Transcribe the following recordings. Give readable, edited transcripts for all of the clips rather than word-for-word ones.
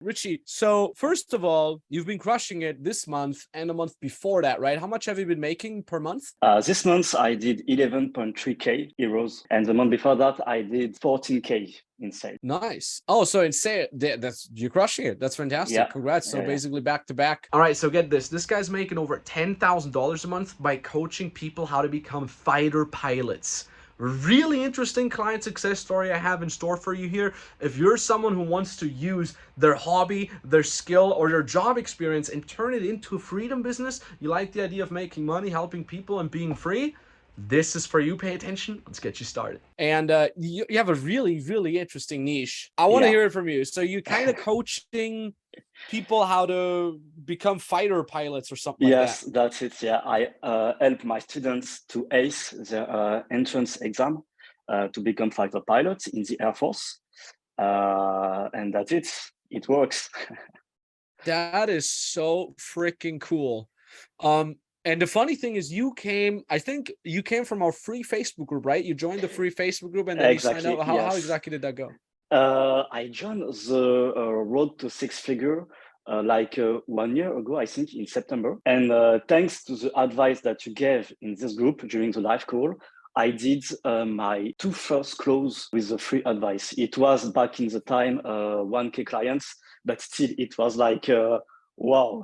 Ritchie, so first of all, you've been crushing it this month and the month before that, right? How much have you been making per month? This month I did 11.3k euros, and the month before that I did 14k in sales. Nice. Oh, so in sales, that's you're crushing it. That's fantastic. Yeah. Congrats. So Yeah, basically back to back. All right, so get this. This guy's making over $10,000 a month by coaching people how to become fighter pilots. Really interesting client success story I have in store for you here. If you're someone who wants to use their hobby, their skill, or their job experience and turn it into a freedom business, you like the idea of making money, helping people, and being free, this is for you. Pay attention. Let's get you started. And you have a really, really interesting niche. I want to hear it from you. So you kind of coaching people how to become fighter pilots or something like that. Yes, that's it. Yeah, I help my students to ace their entrance exam to become fighter pilots in the Air Force. And that's it. It works. That is so freaking cool. And the funny thing is I think you came from our free Facebook group, right? You joined the free Facebook group and then you signed up. How exactly did that go? I joined the Road to Six Figure 1 year ago, I think in September. And thanks to the advice that you gave in this group during the live call, I did my 2 first close with the free advice. It was back in the time 1K clients, but still it was like, wow.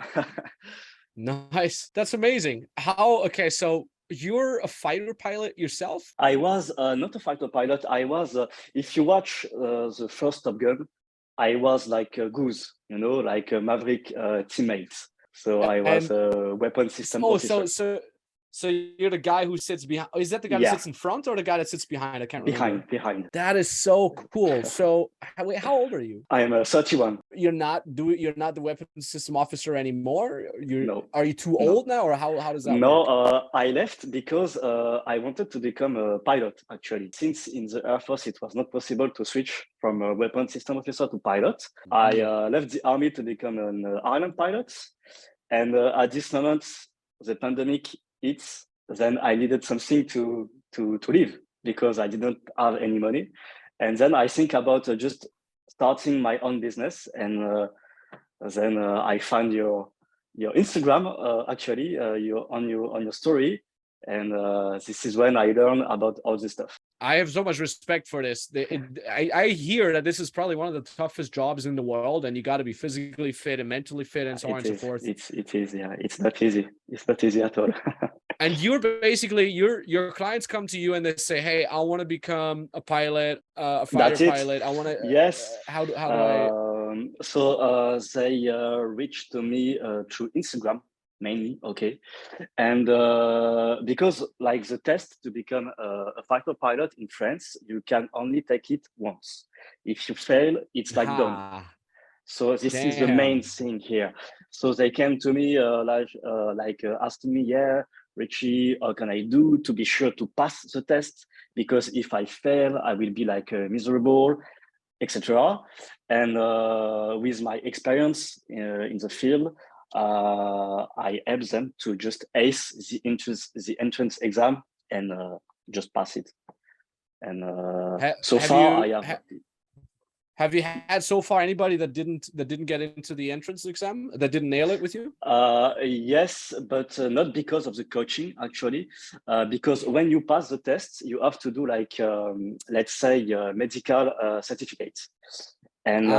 Nice. That's amazing. Okay, so you're a fighter pilot yourself? I was not a fighter pilot. I was, if you watch the first Top Gun, I was like a Goose, like a Maverick teammates. So I was a weapon system officer. So you're the guy who sits behind. Is that the guy that sits in front or the guy that sits behind? I can't remember. Behind. That is so cool. So how old are you? I am 31. You're not the weapon system officer anymore? No. Are you too old now, or how does that work? No, I left because I wanted to become a pilot, actually. Since in the Air Force, it was not possible to switch from a weapon system officer to pilot. I left the army to become an airline pilot. And at this moment, the pandemic hits, then I needed something to live because I didn't have any money. And then I think about just starting my own business. And then I found your Instagram, actually, on your story. And this is when I learned about all this stuff. I have so much respect for this. I hear that this is probably one of the toughest jobs in the world, and you got to be physically fit and mentally fit and so on and so forth. It is, yeah. It's not easy. It's not easy at all. And you're basically, your clients come to you and they say, hey, I want to become a pilot, a fighter pilot. I want to. Yes. How do I? So they reached to me through Instagram mainly, okay, and because like the test to become a fighter pilot in France, you can only take it once. If you fail, it's like done. So this is the main thing here. So they came to me asking me, yeah, Ritchie, how can I do to be sure to pass the test? Because if I fail, I will be like miserable, etc. And with my experience in the field, I help them to just ace the entrance exam and just pass it. And have you had so far anybody that didn't get into the entrance exam, that didn't nail it with you? Yes, but not because of the coaching, actually. Because when you pass the test, you have to do like, let's say, medical certificates. And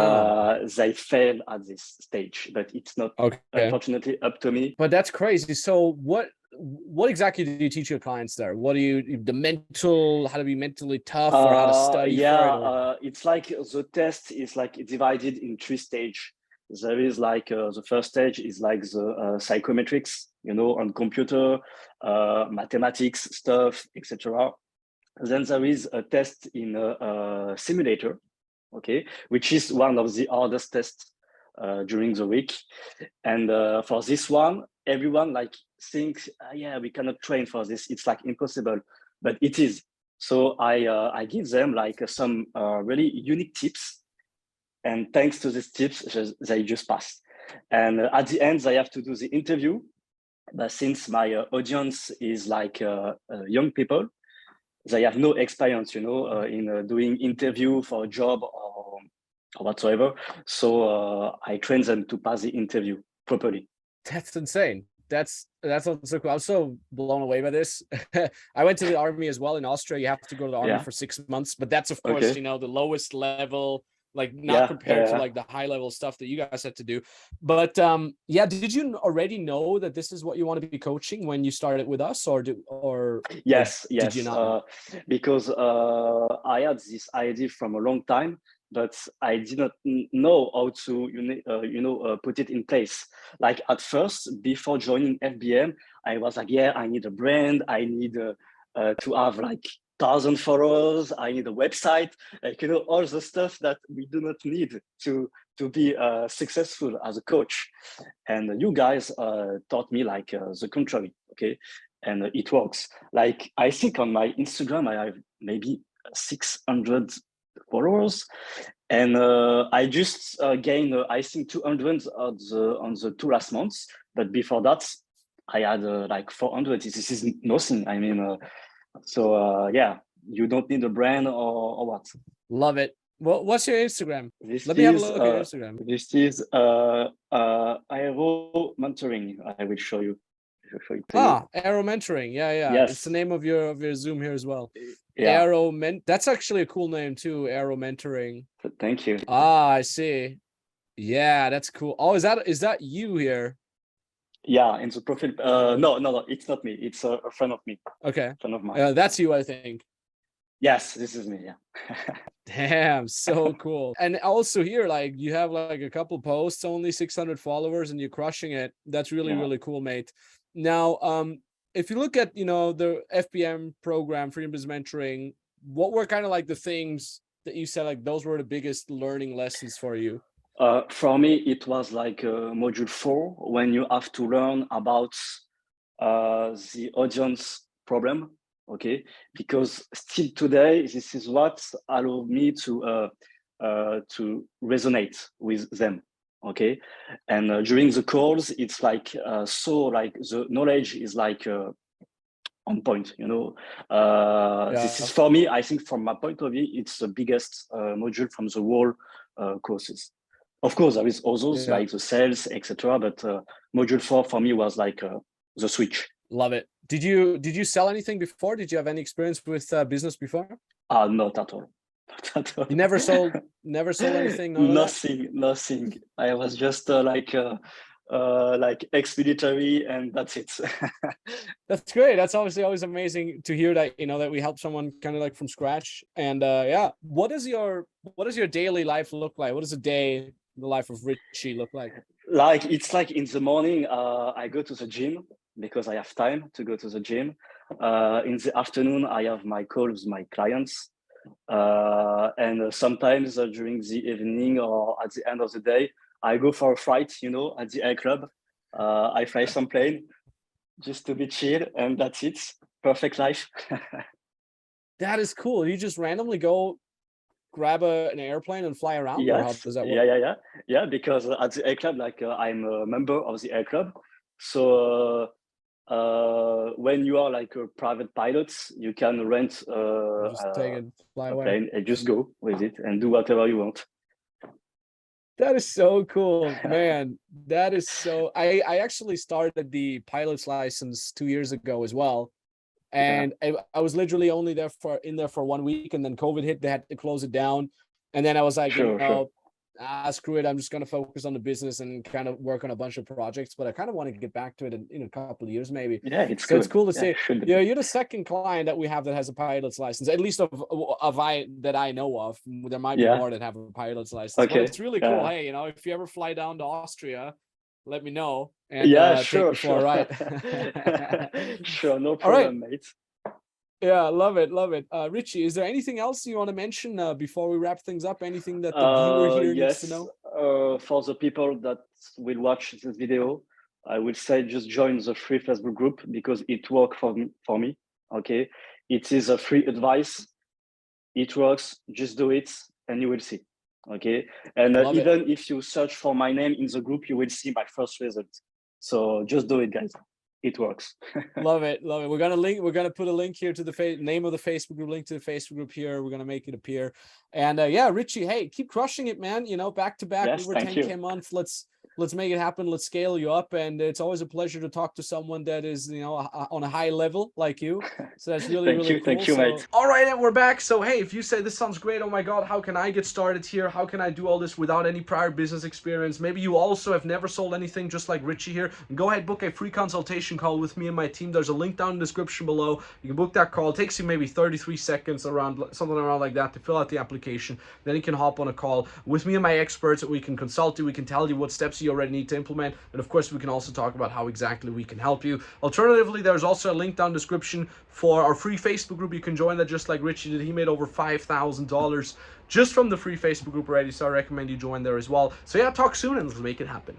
they fail at this stage, but it's not, unfortunately, up to me. But that's crazy. So what exactly do you teach your clients there? What do you, how to be mentally tough, or how to study for it? It's like the test is like divided in 3 stages. There is like the first stage is like the psychometrics, on computer, mathematics stuff, etc. Then there is a test in a simulator, okay, which is one of the hardest tests during the week. And for this one, everyone like thinks, yeah, we cannot train for this. It's like impossible, but it is. So I give them like some really unique tips. And thanks to these tips, they just pass. And at the end, they have to do the interview. But since my audience is like young people, they have no experience, in doing interview for a job or whatsoever. So I train them to pass the interview properly. That's insane. That's so cool. I'm so blown away by this. I went to the army as well in Austria. You have to go to the army Yeah. for 6 months, but that's of course, Okay. you know, the lowest level, like not Yeah. compared to Yeah. like the high level stuff that you guys had to do. But yeah, did you already know that this is what you want to be coaching when you started with us, or Yes. did you Yes. not know? Because I had this idea from a long time, but I did not know how to put it in place. Like at first, before joining FBM, I was like, yeah, I need a brand. I need to have like 1,000 followers. I need a website. Like, you know, all the stuff that we do not need to be successful as a coach. And you guys taught me like the contrary. Okay. And it works. Like I think on my Instagram, I have maybe 600 followers, and I just gained I think 200 on the 2 last months. But before that, I had like 400. This is nothing. I mean, yeah, you don't need a brand or what. Love it. Well, what's your Instagram? This Let me have a is look at your Instagram. Aero mentoring. I will show you. Show it to you. Ah, Aero Mentoring. Yeah. It's the Yes. name of your Zoom here as well. Yeah. That's actually a cool name too, Aero Mentoring. Thank you. Ah, I see. Yeah, that's cool. Oh, is that you here? Yeah, in the profile. No, it's not me. It's a friend of me. Okay. Friend of mine. That's you, I think. Yes, this is me. Yeah. Damn, so cool. And also here, like you have like a couple posts, only 600 followers, and you're crushing it. That's really, Yeah. really cool, mate. Now, if you look at, you know, the FBM program, Freedom Business Mentoring, what were kind of like the things that you said, like those were the biggest learning lessons for you? For me, it was like module 4 when you have to learn about the audience problem. Okay, because still today, this is what allowed me to resonate with them. Okay, and during the calls, it's like so like the knowledge is like on point. You know, this is for me. I think from my point of view, it's the biggest module from the whole courses. Of course, there is others like the sales, etc. But module 4 for me was like the switch. Love it. Did you sell anything before? Did you have any experience with business before? Not at all. Not at all. You never sold anything? Nothing. I was just like ex-military, and that's it. That's great. That's obviously always amazing to hear that, you know, that we help someone kind of like from scratch. And yeah, what does your daily life look like? What does a day in the life of Ritchie look like? Like it's like in the morning, I go to the gym because I have time to go to the gym. In the afternoon, I have my calls with my clients. And sometimes during the evening or at the end of the day, I go for a flight, you know, at the air club. I fly some plane just to be chill, and that's it. Perfect life. That is cool. You just randomly go grab an airplane and fly around, Yes. or how does that work? Yeah, because at the air club, like I'm a member of the air club. So when you are like a private pilot, you can rent Just take it, fly a away. plane and just go with it and do whatever you want. That is so cool, man. That is so. I actually started the pilot's license 2 years ago as well, and I was literally only in there for 1 week, and then COVID hit. They had to close it down, and then I was like, Sure. screw it. I'm just gonna focus on the business and kind of work on a bunch of projects. But I kind of want to get back to it in a couple of years, maybe. Yeah, it's So good. it's cool to see. Yeah, You're the second client that we have that has a pilot's license, at least that I know of. There might be more that have a pilot's license, okay. but it's really cool. Hey, you know, if you ever fly down to Austria, let me know and sure, take me for a ride. Sure, no All problem, right. mate. Yeah, love it. Ritchie, is there anything else you want to mention before we wrap things up? Anything that the viewer here needs to know? For the people that will watch this video, I will say just join the free Facebook group because it worked for me. Okay, it is a free advice. It works. Just do it, and you will see. Okay, and even if you search for my name in the group, you will see my first result. So just do it, guys. it works. Love it, love it. We're gonna put a link here to the name of the Facebook group, link to the Facebook group here. We're gonna make it appear. And yeah, Ritchie, hey, keep crushing it, man. You know, back to back, Yes, over thank 10K you. a month. Let's make it happen. Let's scale you up. And it's always a pleasure to talk to someone that is, you know, on a high level like you. So that's really, Thank really you, cool. thank you, mate. All right, and we're back. So, hey, if you say this sounds great, oh my God, how can I get started here? How can I do all this without any prior business experience? Maybe you also have never sold anything just like Ritchie here. Go ahead, book a free consultation call with me and my team. There's a link down in the description below. You can book that call. It takes you maybe 33 seconds, around something around like that, to fill out the application. Then you can hop on a call with me and my experts. We can consult you. We can tell you what steps you already need to implement. And of course, we can also talk about how exactly we can help you. Alternatively, there's also a link down in the description for our free Facebook group. You can join that just like Ritchie did. He made over $5,000 just from the free Facebook group already, so I recommend you join there as well. So yeah, talk soon and let's make it happen.